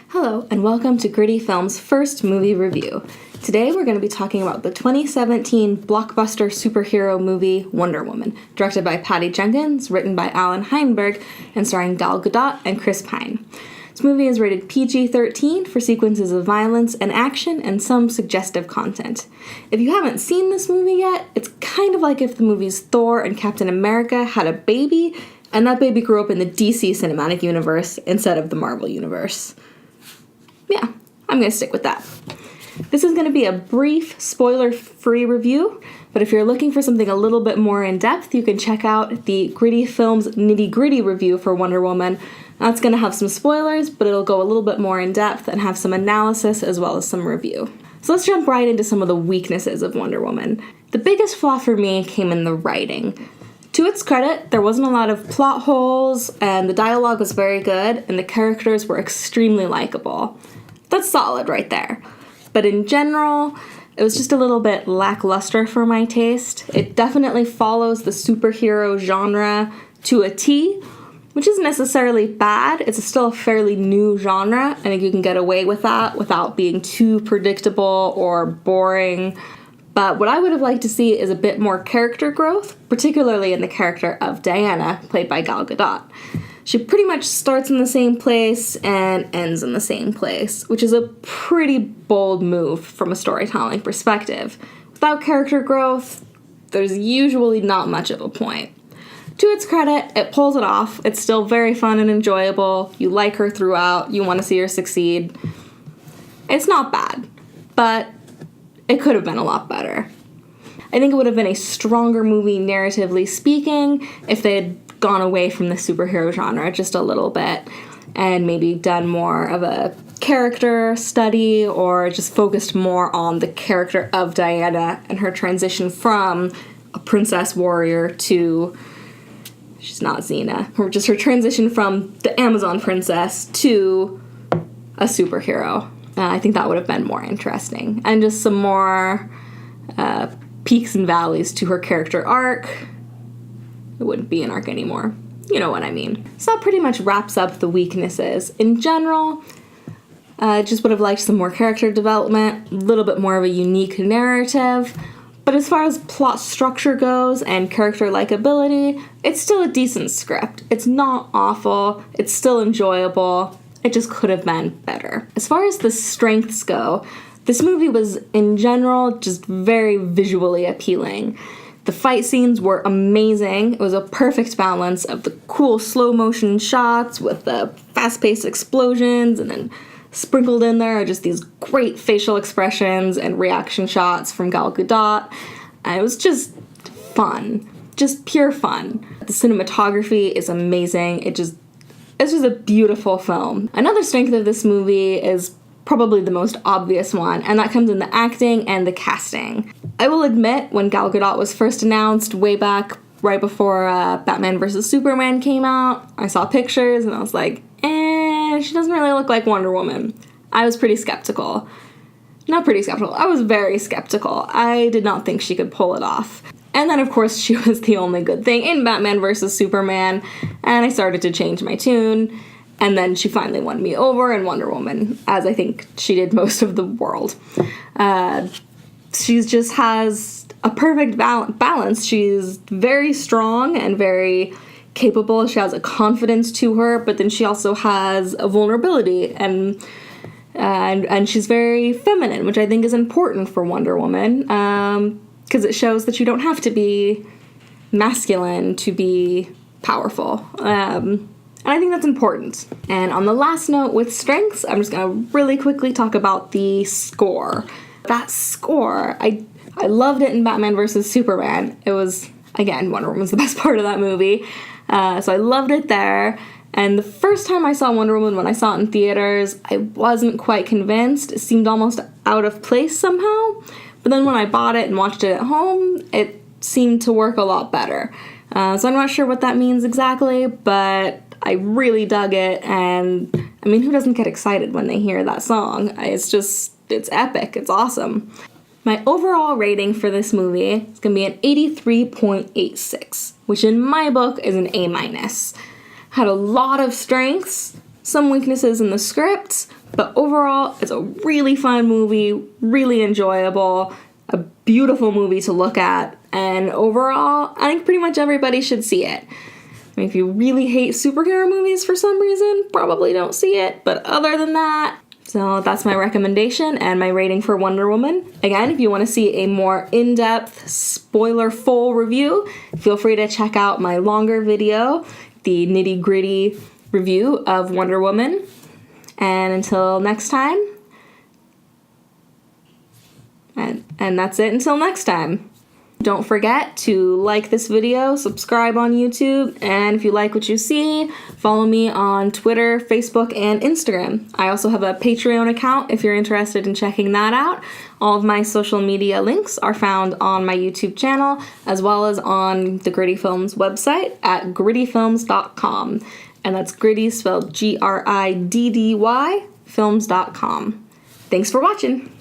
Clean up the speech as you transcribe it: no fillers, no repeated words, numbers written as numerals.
Hello, and welcome to Griddy Film's first movie review. Today we're going to be talking about the 2017 blockbuster superhero movie Wonder Woman, directed by Patty Jenkins, written by Alan Heinberg, and starring Gal Gadot and Chris Pine. This movie is rated PG-13 for sequences of violence and action and some suggestive content. If you haven't seen this movie yet, it's kind of like if the movies Thor and Captain America had a baby, and that baby grew up in the DC cinematic universe instead of the Marvel universe. Yeah, I'm going to stick with that. This is going to be a brief, spoiler-free review, but if you're looking for something a little bit more in-depth, you can check out the Griddy Films nitty-gritty review for Wonder Woman. That's going to have some spoilers, but it'll go a little bit more in-depth and have some analysis as well as some review. So let's jump right into some of the weaknesses of Wonder Woman. The biggest flaw for me came in the writing. To its credit, there wasn't a lot of plot holes, and the dialogue was very good, and the characters were extremely likable. That's solid right there. But in general, it was just a little bit lackluster for my taste. It definitely follows the superhero genre to a T, which isn't necessarily bad. It's still a fairly new genre. I think you can get away with that without being too predictable or boring. But what I would have liked to see is a bit more character growth, particularly in the character of Diana, played by Gal Gadot. She pretty much starts in the same place and ends in the same place, which is a pretty bold move from a storytelling perspective. Without character growth, there's usually not much of a point. To its credit, it pulls it off. It's still very fun and enjoyable. You like her throughout. You want to see her succeed. It's not bad, but it could have been a lot better. I think it would have been a stronger movie narratively speaking if they had gone away from the superhero genre just a little bit and maybe done more of a character study or just focused more on the character of Diana and her transition from a princess warrior to, she's not Xena, or just her transition from the Amazon princess to a superhero. I think that would have been more interesting. And just some more peaks and valleys to her character arc. It wouldn't be an arc anymore. You know what I mean. So that pretty much wraps up the weaknesses. In general, I just would have liked some more character development, a little bit more of a unique narrative. But as far as plot structure goes and character likability, it's still a decent script. It's not awful. It's still enjoyable. It just could have been better. As far as the strengths go, this movie was, in general, just very visually appealing. The fight scenes were amazing. It was a perfect balance of the cool slow motion shots with the fast-paced explosions, and then sprinkled in there are just these great facial expressions and reaction shots from Gal Gadot. And it was just fun. Just pure fun. The cinematography is amazing. It's just a beautiful film. Another strength of this movie is probably the most obvious one, and that comes in the acting and the casting. I will admit, when Gal Gadot was first announced way back right before Batman vs. Superman came out, I saw pictures and I was like, she doesn't really look like Wonder Woman. I was pretty skeptical. Not pretty skeptical, I was very skeptical. I did not think she could pull it off. And then, of course, she was the only good thing in Batman vs. Superman, and I started to change my tune. And then she finally won me over in Wonder Woman, as I think she did most of the world. She just has a perfect balance. She's very strong and very capable. She has a confidence to her, but then she also has a vulnerability, and she's very feminine, which I think is important for Wonder Woman, because it shows that you don't have to be masculine to be powerful. And I think that's important. And on the last note with strengths, I'm just going to really quickly talk about the score. That score, I loved it in Batman vs. Superman. It was, again, Wonder Woman's the best part of that movie. So I loved it there. And the first time I saw Wonder Woman, when I saw it in theaters, I wasn't quite convinced. It seemed almost out of place somehow. But then when I bought it and watched it at home, it seemed to work a lot better. So I'm not sure what that means exactly, but I really dug it, and I mean, who doesn't get excited when they hear that song? It's epic. It's awesome. My overall rating for this movie is going to be an 83.86, which in my book is an A-. Had a lot of strengths, some weaknesses in the script, But overall, it's a really fun movie, really enjoyable, a beautiful movie to look at, and overall, I think pretty much everybody should see it. I mean, if you really hate superhero movies for some reason, probably don't see it, but other than that, so that's my recommendation and my rating for Wonder Woman. Again, if you want to see a more in-depth, spoiler-full review, feel free to check out my longer video, the nitty-gritty review of Wonder Woman. And until next time, and that's it until next time. Don't forget to like this video, subscribe on YouTube, and if you like what you see, follow me on Twitter, Facebook, and Instagram. I also have a Patreon account if you're interested in checking that out. All of my social media links are found on my YouTube channel, as well as on the Griddy Films website at griddyfilms.com. And that's Griddy spelled Griddy, films.com. Thanks for watching!